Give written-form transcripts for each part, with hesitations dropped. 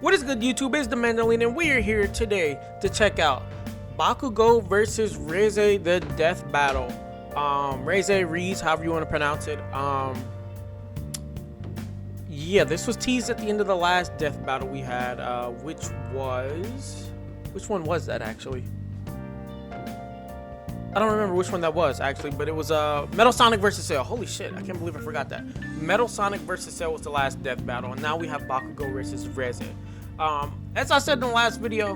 What is good, YouTube? It's the Mandolin, and we are here today to check out Bakugo versus Reze, the death battle. Reze, however you want to pronounce it. Yeah, this was teased at the end of the last death battle we had, which one was that actually? I don't remember which one that was actually, but it was Metal Sonic versus Cell. Holy shit, I can't believe I forgot that. Metal Sonic versus Cell was the last death battle, and now we have Bakugo versus Reze. As I said in the last video,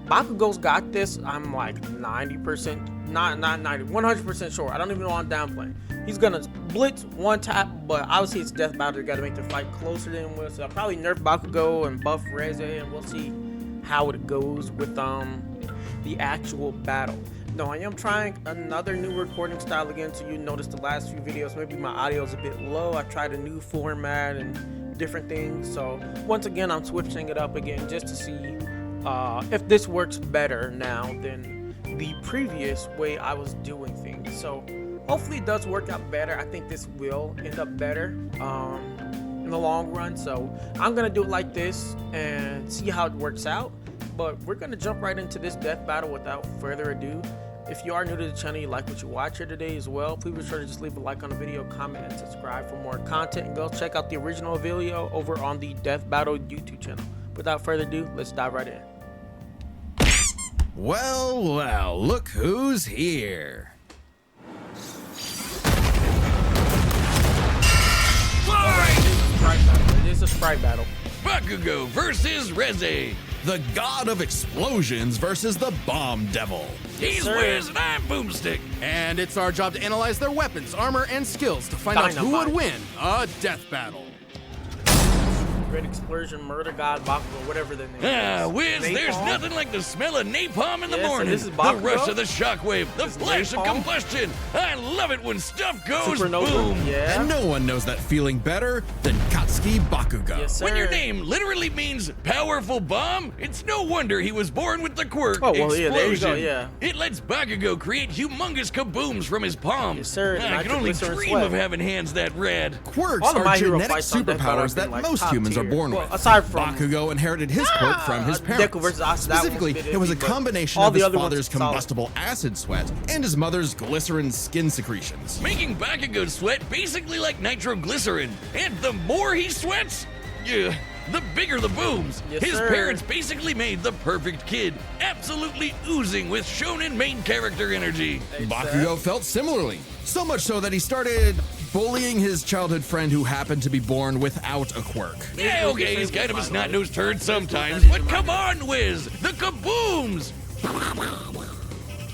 Bakugo's got this. I'm like 90%, not 90, 100% sure. I don't even know I'm downplaying. He's gonna blitz one tap, but obviously it's death battle. You gotta make the fight closer than this. So I'll probably nerf Bakugo and buff Reze, and we'll see how it goes with the actual battle. No, I am trying another new recording style again, so you noticed the last few videos, maybe my audio is a bit low. I tried a new format and different things, so once again I'm switching it up again just to see if this works better now than the previous way I was doing things. So hopefully it does work out better. I think this will end up better in the long run, so I'm gonna do it like this and see how it works out. But we're gonna jump right into this death battle without further ado. If you are new to the channel, you like what you watch here today as well, please be sure to just leave a like on the video, comment, and subscribe for more content. And go check out the original video over on the Death Battle YouTube channel. Without further ado, let's dive right in. Well, look who's here. It is a sprite battle. Bakugo versus Reze. The god of explosions versus the bomb devil. He's Wiz and I'm Boomstick. And it's our job to analyze their weapons, armor, and skills to find out who would win a death battle. Red Explosion, Murder God, Bakugo, whatever their name is. Wiz, Napalm? there's nothing like the smell of napalm in the morning. So this is the Bakugo? rush of the shockwave, the flash of napalm? combustion. I love it when stuff goes Supernova? boom. Yeah. And no one knows that feeling better than Katsuki Bakugo. Yes, sir. When your name literally means powerful bomb, it's no wonder he was born with the quirk Oh, well, explosion. yeah, there you go, yeah. It lets Bakugo create humongous kabooms from his palms. Yes, sir. I can only dream of having hands that red. Quirks All of are my hero genetic fights on Death Battle superpowers have been, that like, most top humans are tier. born Well, with. aside from Bakugo inherited his quirk from his parents. Deku versus Asa, that Specifically, one's a bit it was a iffy, but combination all of the his other ones father's are solid. combustible acid sweat and his mother's glycerin skin secretions. Making Bakugo sweat basically like nitroglycerin. And the more he sweats, the bigger the booms. Yes, His sir. parents basically made the perfect kid, absolutely oozing with shonen main character energy. Bakugo felt similarly, so much so that he started bullying his childhood friend who happened to be born without a quirk. Yeah, okay, he's kind of a snot-nosed turd sometimes, but come on, Wiz! The kabooms!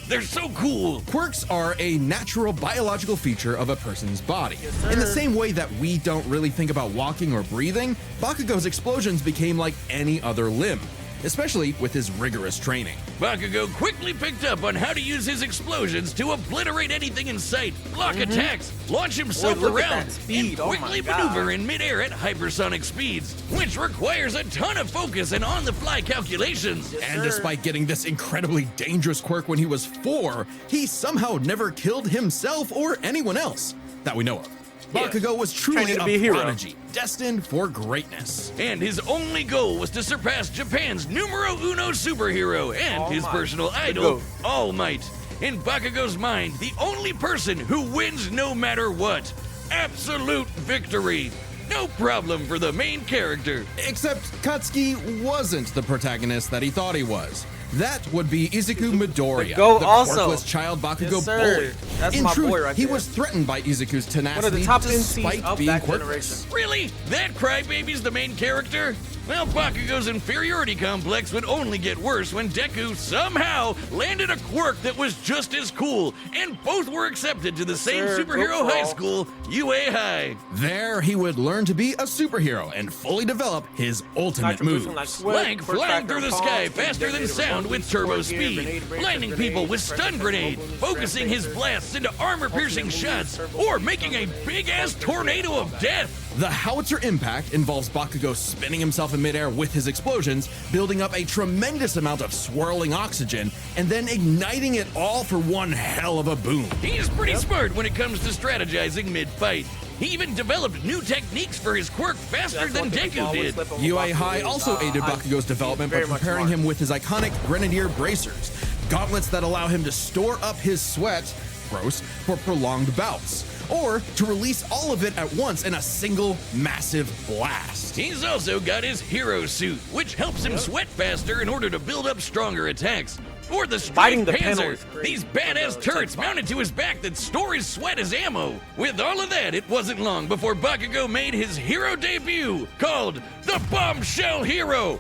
They're so cool! Quirks are a natural biological feature of a person's body. sir. In the same way that we don't really think about walking or breathing, Bakugo's explosions became like any other limb, especially with his rigorous training. Bakugo quickly picked up on how to use his explosions to obliterate anything in sight, block attacks, launch himself Boy, look at around, that speed. and Oh my quickly God. maneuver in midair at hypersonic speeds, which requires a ton of focus and on-the-fly calculations. And sir. despite getting this incredibly dangerous quirk when he was 4, he somehow never killed himself or anyone else that we know of. Yeah. Bakugo was truly Training to a be a hero. prodigy, destined for greatness. And his only goal was to surpass Japan's numero uno superhero and All his Might. personal The idol, GOAT. All Might. In Bakugo's mind, the only person who wins no matter what. Absolute victory. No problem for the main character. Except Katsuki wasn't the protagonist that he thought he was. That would be Izuku Midoriya, The GOAT the also. quirkless child Bakugo Yes, sir. bullied. That's In my truth, boy right he there. was threatened by Izuku's One of tenacity the top despite MCs of being that quirkless. generation. Really? That crybaby's the main character? Well, Bakugo's inferiority complex would only get worse when Deku somehow landed a quirk that was just as cool, and both were accepted to the same sir. superhero Go high Paul. school, UA High. There, he would learn to be a superhero and fully develop his ultimate moves. Like flying through the sky faster than sound with turbo speed, blinding people with stun grenade, focusing his blasts into armor-piercing shots, or making a big-ass tornado of death. The howitzer impact involves Bakugo spinning himself in midair with his explosions, building up a tremendous amount of swirling oxygen, and then igniting it all for one hell of a boom. He's pretty smart when it comes to strategizing mid-fight. He even developed new techniques for his quirk faster than Deku did. UA High also aided Bakugo's development by preparing him with his iconic Grenadier bracers, gauntlets that allow him to store up his sweat, gross, for prolonged bouts, or to release all of it at once in a single massive blast. He's also got his hero suit, which helps him sweat faster in order to build up stronger attacks. Or the Strike Panzer, these badass turrets mounted to his back that store his sweat as ammo. With all of that, it wasn't long before Bakugo made his hero debut, called the Bombshell Hero,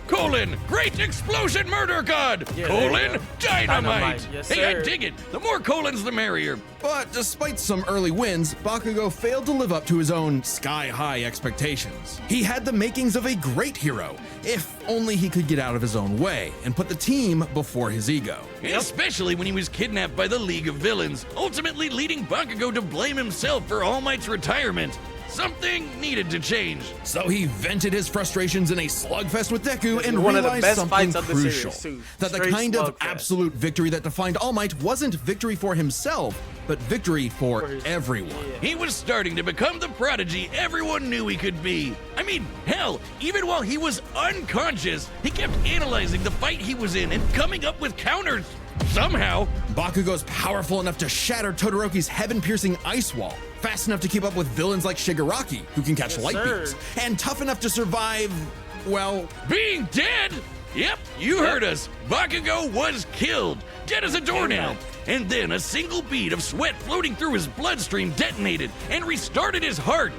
Great Explosion Murder God, Dynamite. Yes, Hey, I sir. dig it. The more colons, the merrier. But despite some early wins, Bakugo failed to live up to his own sky-high expectations. He had the makings of a great hero, if only he could get out of his own way and put the team before his ego. Especially when he was kidnapped by the League of Villains, ultimately leading Bakugo to blame himself for All Might's retirement. Something needed to change. So he vented his frustrations in a slugfest with Deku This and is one of the realized best something fights of the crucial. series, too. That the Straight kind of slugfest. absolute victory that defined All Might wasn't victory for himself, but victory for everyone. He was starting to become the prodigy everyone knew he could be. I mean, hell, even while he was unconscious, he kept analyzing the fight he was in and coming up with counters. Somehow, Bakugo's powerful enough to shatter Todoroki's heaven-piercing ice wall, fast enough to keep up with villains like Shigaraki, who can catch light beams, and tough enough to survive, well, being dead? Yep, you heard us. Bakugo was killed, dead as a doornail. And then a single bead of sweat floating through his bloodstream detonated and restarted his heart.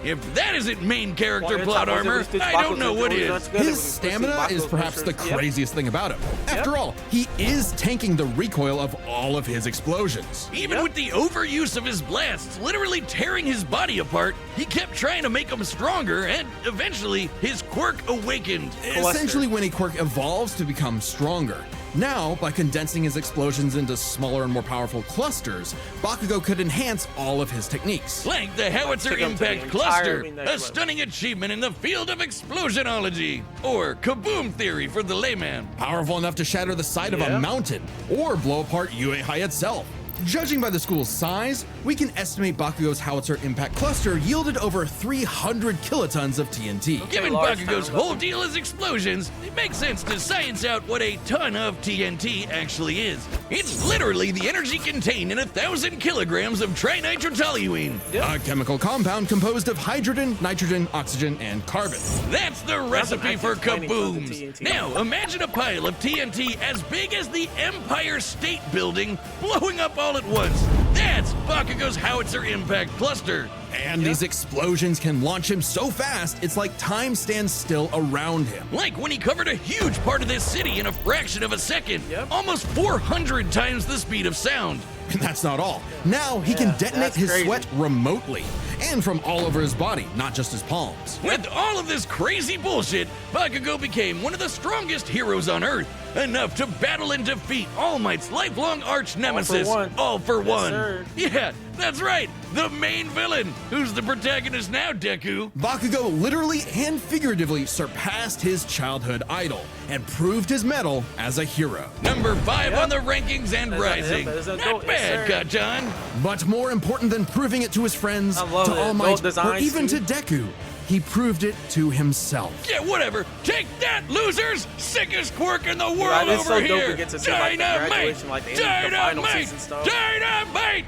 If that isn't main character plot armor, I don't know what is. his stamina is perhaps the craziest thing about him. After all, he is tanking the recoil of all of his explosions. Even with the overuse of his blasts literally tearing his body apart, he kept trying to make him stronger, and eventually his quirk awakened. Essentially, when a quirk evolves to become stronger. Now, by condensing his explosions into smaller and more powerful clusters, Bakugo could enhance all of his techniques. Like the Howitzer Took him to the Impact Cluster, entirely next a level. stunning achievement in the field of explosionology, or Kaboom Theory for the layman. Powerful enough to shatter the side of a mountain, or blow apart UA High itself. Judging by the school's size, we can estimate Bakugo's Howitzer Impact Cluster yielded over 300 kilotons of TNT. Given large Bakugo's town, whole deal is explosions, it makes sense to science out what a ton of TNT actually is. It's literally the energy contained in 1,000 kilograms of trinitrotoluene. A chemical compound composed of hydrogen, nitrogen, oxygen, and carbon. That's the recipe for explaining for the kabooms. TNT. Now, imagine a pile of TNT as big as the Empire State Building blowing up all at once. That's Bakugo's Howitzer Impact Cluster. And these explosions can launch him so fast, it's like time stands still around him. Like when he covered a huge part of this city in a fraction of a second. Almost 400 times the speed of sound. And that's not all. Now he can detonate that's his crazy. sweat remotely, and from all over his body, not just his palms. With all of this crazy bullshit, Bakugo became one of the strongest heroes on Earth, enough to battle and defeat All Might's lifelong arch nemesis, All for One. sir. Yeah, that's right, the main villain. Who's the protagonist now, Deku? Bakugo literally and figuratively surpassed his childhood idol and proved his mettle as a hero. Number 5 on the rankings and rising. that's a Not dope, bad, yes, sir. Kacchan. But more important than proving it to his friends, I love to it. All Gold Might, or designs, even too. to Deku, he proved it to himself. Yeah, whatever. Take that, losers! Sickest quirk in the world Right, it's over so dope here! to get to see, like, the Dynamite! graduation, like, the end of the final Dynamite! season stuff. Dynamite!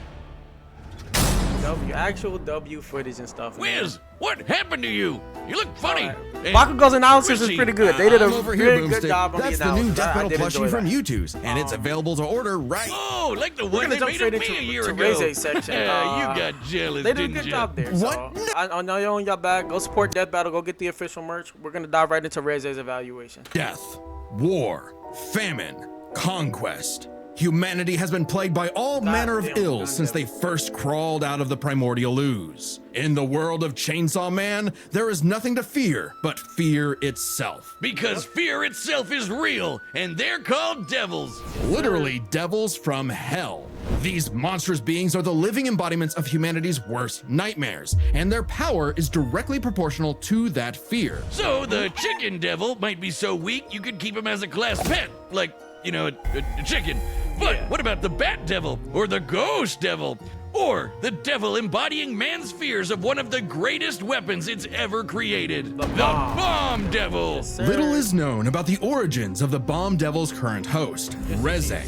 Actual W footage and stuff. man. Wiz, what happened to you? You look funny. And Bakugo's analysis is Richie, pretty good. They did a I'm over here, really good Boomstick. job on That's the the new analysis. Death I Metal did plushie enjoy from that. YouTube's, and it's available to order right. Oh, like the We're one gonna they jump made straight of me into a year to ago. Reze section. Yeah, you got jealous, They did a didn't good you? job there. What? So I know you're on your back. Go support Death Battle. Go get the official merch. We're gonna dive right into Reze's evaluation. Death, war, famine, conquest. Humanity has been plagued by all manner of Goddamn, ills since they first crawled out of the primordial ooze. In the world of Chainsaw Man, there is nothing to fear but fear itself. Because fear itself is real, and they're called devils. Literally devils from hell. These monstrous beings are the living embodiments of humanity's worst nightmares, and their power is directly proportional to that fear. So the chicken devil might be so weak you could keep him as a class pet, like, you know, a chicken. But what about the bat devil or the ghost devil? or the devil embodying man's fears of one of the greatest weapons it's ever created, the Bomb Devil. Yes, Little is known about the origins of the Bomb Devil's current host, Reze,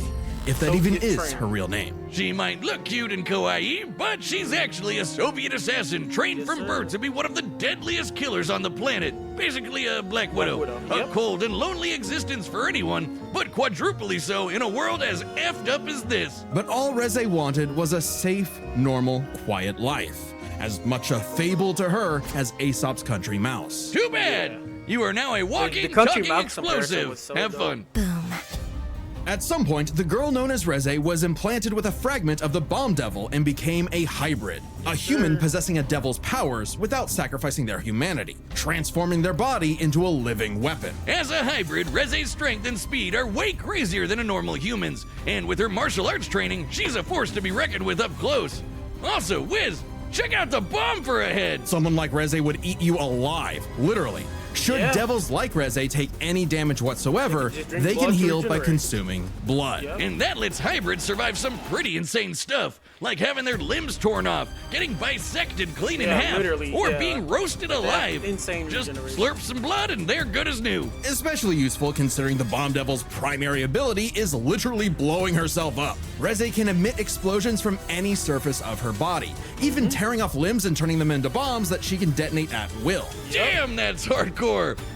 if that even is her real name. She might look cute and kawaii, but she's actually a Soviet assassin trained from birth to be one of the deadliest killers on the planet. Basically a Black Widow. A cold and lonely existence for anyone, but quadruply so in a world as effed up as this. But all Reze wanted was a safe, normal, quiet life. As much a fable to her as Aesop's country mouse. Too bad! You are now a walking, the country talking mouse comparison explosive. was so Have dope. fun. At some point, the girl known as Reze was implanted with a fragment of the Bomb Devil and became a hybrid, a human possessing a devil's powers without sacrificing their humanity, transforming their body into a living weapon. As a hybrid, Reze's strength and speed are way crazier than a normal human's, and with her martial arts training, she's a force to be reckoned with up close. Also, Wiz, check out the bomb for a head! Someone like Reze would eat you alive, literally. Should devils like Reze take any damage whatsoever, just drink they blood can to heal by regenerate. consuming blood. And that lets hybrids survive some pretty insane stuff, like having their limbs torn off, getting bisected clean in half, literally, or being roasted alive. insane Just regeneration. slurp some blood and they're good as new. Especially useful considering the Bomb Devil's primary ability is literally blowing herself up. Reze can emit explosions from any surface of her body, even tearing off limbs and turning them into bombs that she can detonate at will. Damn, that's hardcore.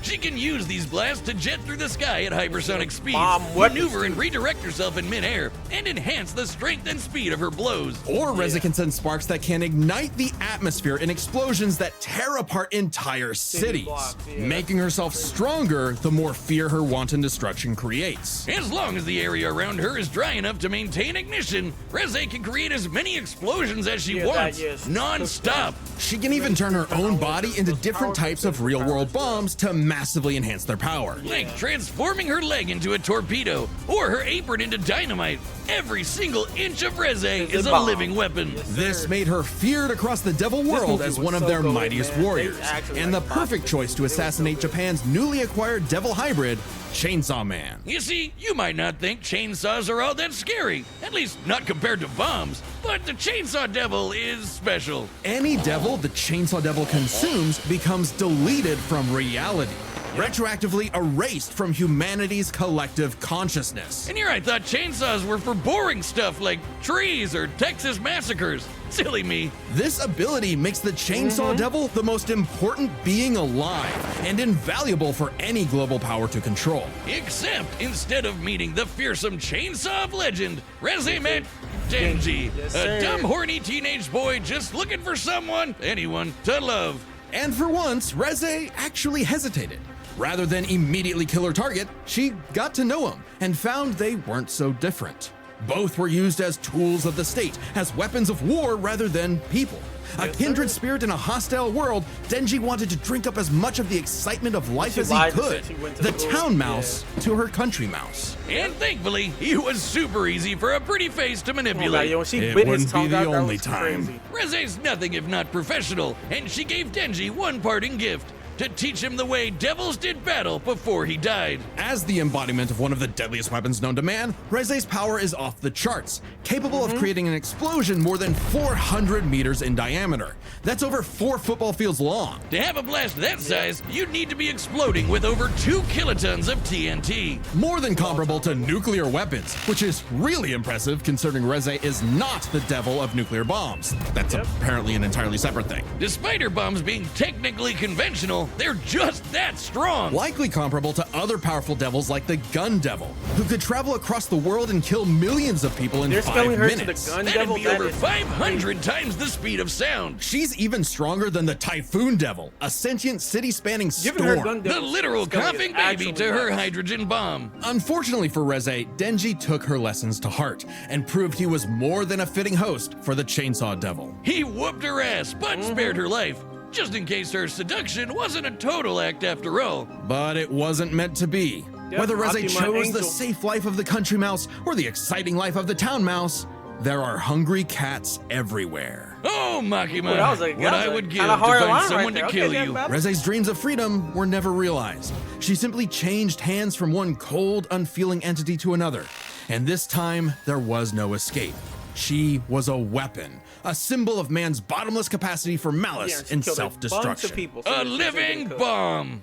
She can use these blasts to jet through the sky at hypersonic speeds, Bomb weapons, maneuver and redirect herself in midair, and enhance the strength and speed of her blows. Or Reze can send sparks that can ignite the atmosphere in explosions that tear apart entire cities, blocks, making herself stronger the more fear her wanton destruction creates. As long as the area around her is dry enough to maintain ignition, Reze can create as many explosions as she wants, non-stop. She can even turn her own body into different types of real-world bombs to massively enhance their power. Like transforming her leg into a torpedo, or her apron into dynamite. Every single inch of Reze is a bomb. living weapon. This made her feared across the devil world movie as was one of so their good, mightiest man. They warriors, actually, and the like, perfect choice to assassinate Japan's newly acquired devil hybrid, Chainsaw Man. You see, you might not think chainsaws are all that scary, at least not compared to bombs, but the Chainsaw Devil is special. Any devil the Chainsaw Devil consumes becomes deleted from reality, retroactively erased from humanity's collective consciousness. And here I thought chainsaws were for boring stuff like trees or Texas massacres. Silly me. This ability makes the Chainsaw Devil the most important being alive and invaluable for any global power to control. Except instead of meeting the fearsome chainsaw of legend, Reze met Denji, Yes, a sir. dumb, horny teenage boy just looking for someone, anyone, to love. And for once, Reze actually hesitated. Rather than immediately kill her target, she got to know him and found they weren't so different. Both were used as tools of the state, as weapons of war rather than people. A kindred spirit in a hostile world, Denji wanted to drink up as much of the excitement of life She as he lied and could. said she went to The the town woods, mouse to her country mouse. And thankfully, he was super easy for a pretty face to Oh, God, manipulate. yo, when she It bit his wouldn't be tongue the out, that only was time. crazy. Reze's nothing if not professional, and she gave Denji one parting gift to teach him the way devils did battle before he died. As the embodiment of one of the deadliest weapons known to man, Reze's power is off the charts, capable of creating an explosion more than 400 meters in diameter. That's over 4 football fields long. To have a blast that size, you'd need to be exploding with over 2 kilotons of TNT. More than comparable to nuclear weapons, which is really impressive considering Reze is not the devil of nuclear bombs. That's apparently an entirely separate thing. Despite her bombs being technically conventional, they're just that strong. Likely comparable to other powerful devils like the Gun Devil, who could travel across the world and kill millions of people in They're 5 scaling her to the minutes. gun That'd devil. be That over is 500 times the speed of sound. She's even stronger than the Typhoon Devil, a sentient city-spanning Giving her storm. gun The devil literal scaling is coughing baby actually to her nuts. hydrogen bomb. Unfortunately for Reze, Denji took her lessons to heart and proved he was more than a fitting host for the Chainsaw Devil. He whooped her ass, but spared her life, just in case her seduction wasn't a total act after all. But it wasn't meant to be. Yep, Whether Reze Optima chose the Angel. safe life of the country mouse or the exciting life of the town mouse, there are hungry cats everywhere. Oh, Makima, Ooh, that was a- what that I was a would give kinda to hard find line right someone there. to Okay, kill yeah, you. Bob. Reze's dreams of freedom were never realized. She simply changed hands from one cold, unfeeling entity to another. And this time, there was no escape. She was a weapon, a symbol of man's bottomless capacity for malice and self-destruction. A living bomb!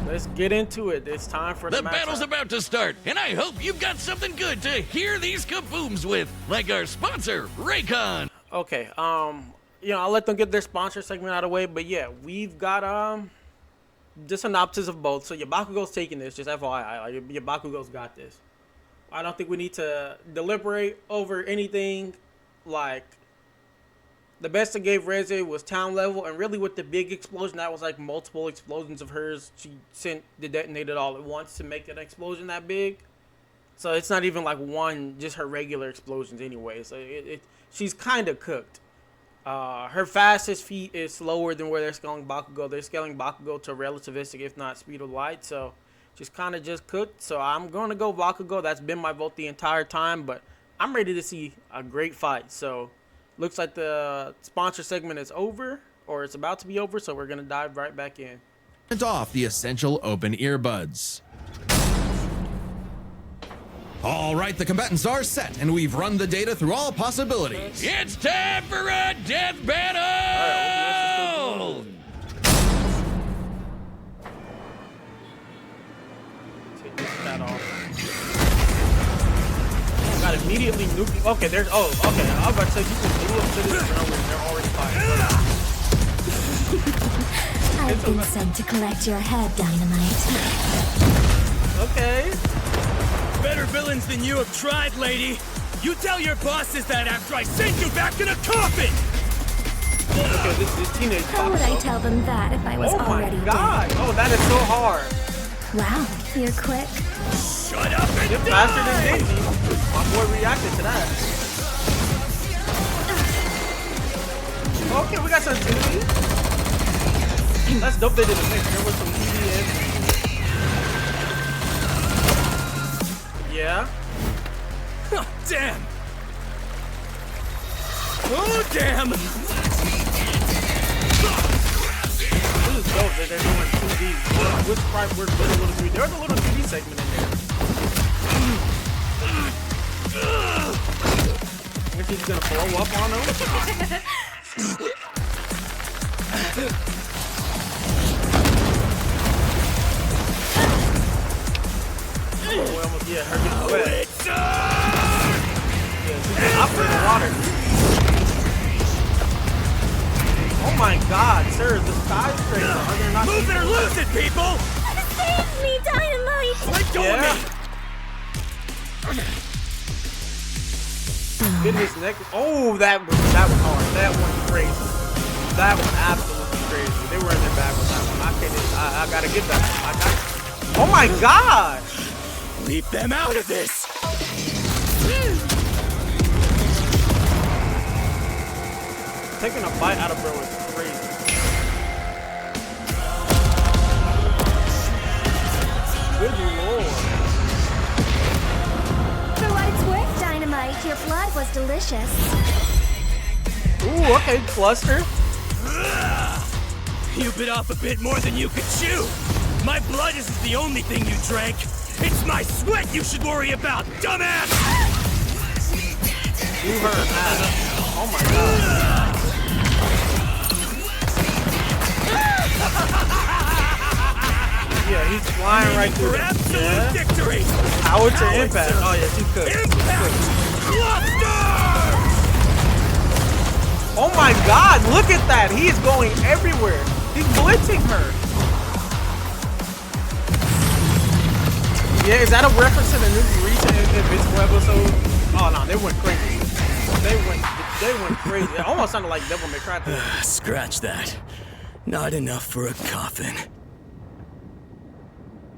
Let's get into it. It's time for the battle's about to start, and I hope you've got something good to hear these kabooms with, like our sponsor, Raycon. Okay, you know, I'll let them get their sponsor segment out of the way, but yeah, we've got the synopsis of both. So your Bakugo's taking this, just FYI, like your Bakugo's got this. I don't think we need to deliberate over anything. Like, the best it gave Reze was town level, and really with the big explosion, that was like multiple explosions of hers. She sent the detonated all at once to make an explosion that big. So it's not even like one, just her regular explosions anyway. So she's kind of cooked. Her fastest feat is slower than where they're scaling Bakugo. They're scaling Bakugo to relativistic, if not speed of light. So she's kind of just cooked. So I'm going to go Bakugo. That's been my vote the entire time, but I'm ready to see a great fight. So looks like the sponsor segment is over, or it's about to be over, so we're going to dive right back in. And off the essential open earbuds. All right, the combatants are set, and we've run the data through all possibilities. It's time for a death battle! Take that off. Got immediately nuke. Okay, there's. Oh, okay. I was about to say you can do up to this. They're already fighting. I've been sent to collect your head, Dynamite. Okay. Better villains than you have tried, lady. You tell your bosses that after I send you back in a coffin. Okay, this is teenage. How would I tell them that if I was already dead? Oh my God! Oh, that is so hard. Wow, you're quick. Shut up and You're faster than Daisy. My boy reacted to that. Okay, we got some TV. That's dope. They did a mix. There was some TV and. Yeah. Oh, damn. Oh, damn. This is dope that they're doing 2D. Which part works with a little 3D? There's a little 2D segment in there. I guess he's gonna blow up on him. Oh, we almost, yeah, her getting wet. Yeah, she's up in the water. Oh my God, sir, the skyscraper. Are there not Move it or lose it, people! Save me, Dynamite! Let go of me! Get his neck. Oh, that was hard. That one's crazy. That was absolutely crazy. They were in their bag with that one. I gotta get that one. Oh my God! Leave them out of this! Taking a bite out of her was crazy. Good Lord. For what it's worth, Dynamite, your blood was delicious. Ooh, okay, cluster. You bit off a bit more than you could chew! My blood isn't the only thing you drank! It's my sweat you should worry about, dumbass! Do her ass. Oh my God. Yeah, he's flying right through For it. absolute Yeah. victory! Power to impact. Oh yeah, she's cooked. Impact! Cluster! Oh my God, look at that. He is going everywhere. He's blitzing her. Yeah, is that a reference to the new recent Invincible episode? Oh no, they went crazy. They went crazy. It almost sounded like Devil May Cry. Scratch that. Not enough for a coffin.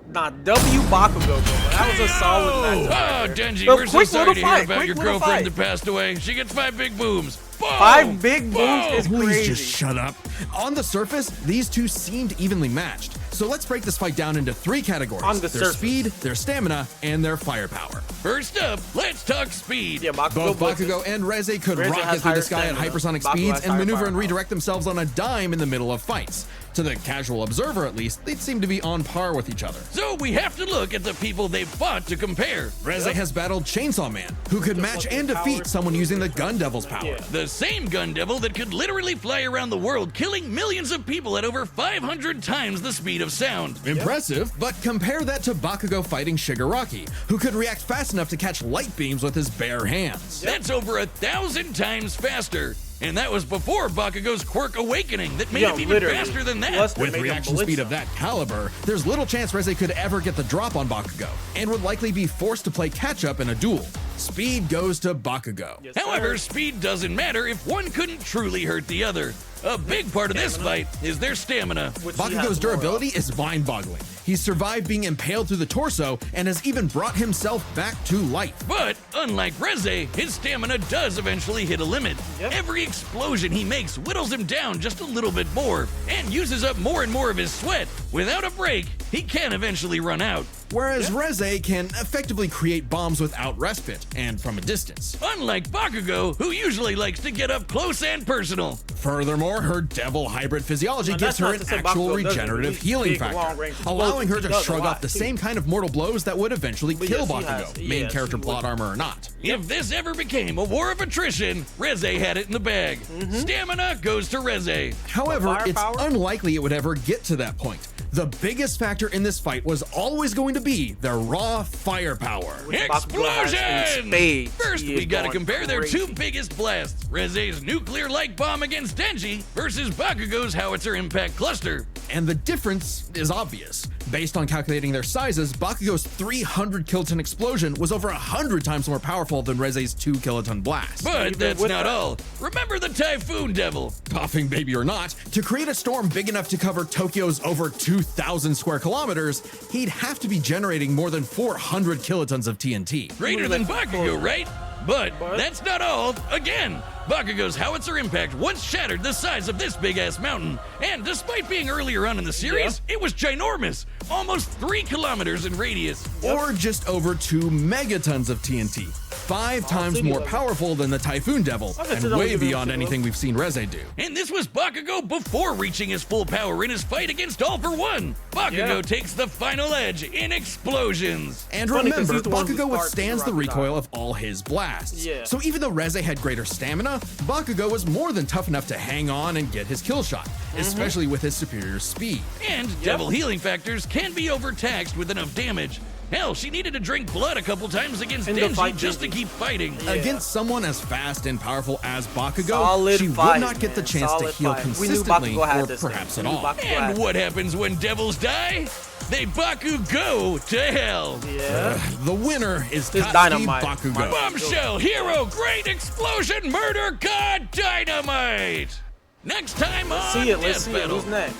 Nah, W Bakugo though. That was a solid match. Oh, Denji, But we're so quick sorry little to hear fight, about quick your little girlfriend fight. that passed away. She gets 5 big booms. Boom! 5 big booms Boom! is Please crazy. just shut up. On the surface, these two seemed evenly matched. So let's break this fight down into 3 categories. On the their surface. speed, their stamina, and their firepower. First up, let's talk speed. Yeah, Both blitzes. Bakugo and Reze could Reze rock has as they higher sky at stamina. hypersonic Bakugo speeds has and higher maneuver and firepower. redirect themselves on a dime in the middle of fights. To the casual observer, at least, they'd seem to be on par with each other. So we have to look at the people they've fought to compare. Reze has battled Chainsaw Man, who could match and defeat someone using the Gun Devil's power. The same gun devil that could literally fly around the world, killing millions of people at over 500 times the speed of sound. Impressive, but compare that to Bakugo fighting Shigaraki, who could react fast enough to catch light beams with his bare hands. That's over 1,000 times faster. And that was before Bakugo's quirk awakening that made him even faster than that. With reaction speed of that caliber, there's little chance Reze could ever get the drop on Bakugo, and would likely be forced to play catch-up in a duel. Speed goes to Bakugo. However, speed doesn't matter if one couldn't truly hurt the other. A big part of this fight is their stamina. Bakugo's durability is mind-boggling. He's survived being impaled through the torso and has even brought himself back to life. But, unlike Reze, his stamina does eventually hit a limit. Every explosion he makes whittles him down just a little bit more and uses up more and more of his sweat. Without a break, he can eventually run out. Whereas Reze can effectively create bombs without respite and from a distance. Unlike Bakugo, who usually likes to get up close and personal. Furthermore, her devil hybrid physiology gives her an actual regenerative healing factor, allowing her to shrug off the same kind of mortal blows that would eventually kill Bakugo, main character plot armor or not. If this ever became a war of attrition, Reze had it in the bag. Stamina goes to Reze. However, it's unlikely it would ever get to that point. The biggest factor in this fight was always going to be their raw firepower. Explosion! First, we gotta compare their two biggest blasts. Reze's nuclear light bomb against Denji versus Bakugo's howitzer impact cluster. And the difference is obvious. Based on calculating their sizes, Bakugo's 300 kiloton explosion was over 100 times more powerful than Reze's 2 kiloton blast. But that's not all. Remember the Typhoon Devil. Puffing baby or not, to create a storm big enough to cover Tokyo's over 2,000 square kilometers, he'd have to be generating more than 400 kilotons of TNT. Greater than Bakugo, right? But that's not all. Again, Bakugo's howitzer impact once shattered the size of this big-ass mountain. And despite being earlier on in the series, it was ginormous. Almost 3 kilometers in radius. Or just over 2 megatons of TNT. 5 times more powerful than the Typhoon Devil, and way beyond anything we've seen Reze do. And this was Bakugo before reaching his full power in his fight against All For One. Bakugo takes the final edge in explosions. And remember, Bakugo withstands the recoil of all his blasts. So even though Reze had greater stamina, Bakugo was more than tough enough to hang on and get his kill shot, especially with his superior speed. And devil healing factors can be overtaxed with enough damage. Hell, she needed to drink blood a couple times against Denji just to keep fighting. Against someone as fast and powerful as Bakugo, she would not get the chance to heal consistently or perhaps at all. And what happens when devils die? They Bakugo to hell. The winner is Dynamite. Bakugo. Bombshell, hero, great explosion, murder, god, dynamite. Next time on Let's see it. Battle. Who's next?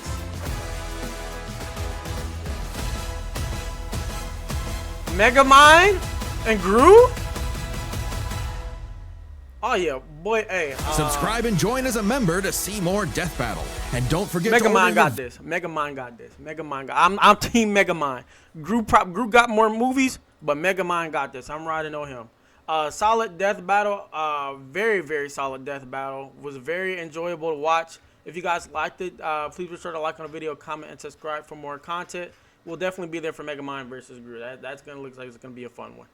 Megamind and Gru? Oh yeah, boy, hey. Subscribe and join as a member to see more Death Battle. And don't forget Megamind got this. Megamind got this. Megamind got. I'm team Megamind. Gru got more movies, but Megamind got this. I'm riding on him. Solid death battle. Very, very solid death battle. Was very enjoyable to watch. If you guys liked it, please be sure to like on the video, comment, and subscribe for more content. We'll definitely be there for Megamind versus Gru. That's gonna look like it's gonna be a fun one.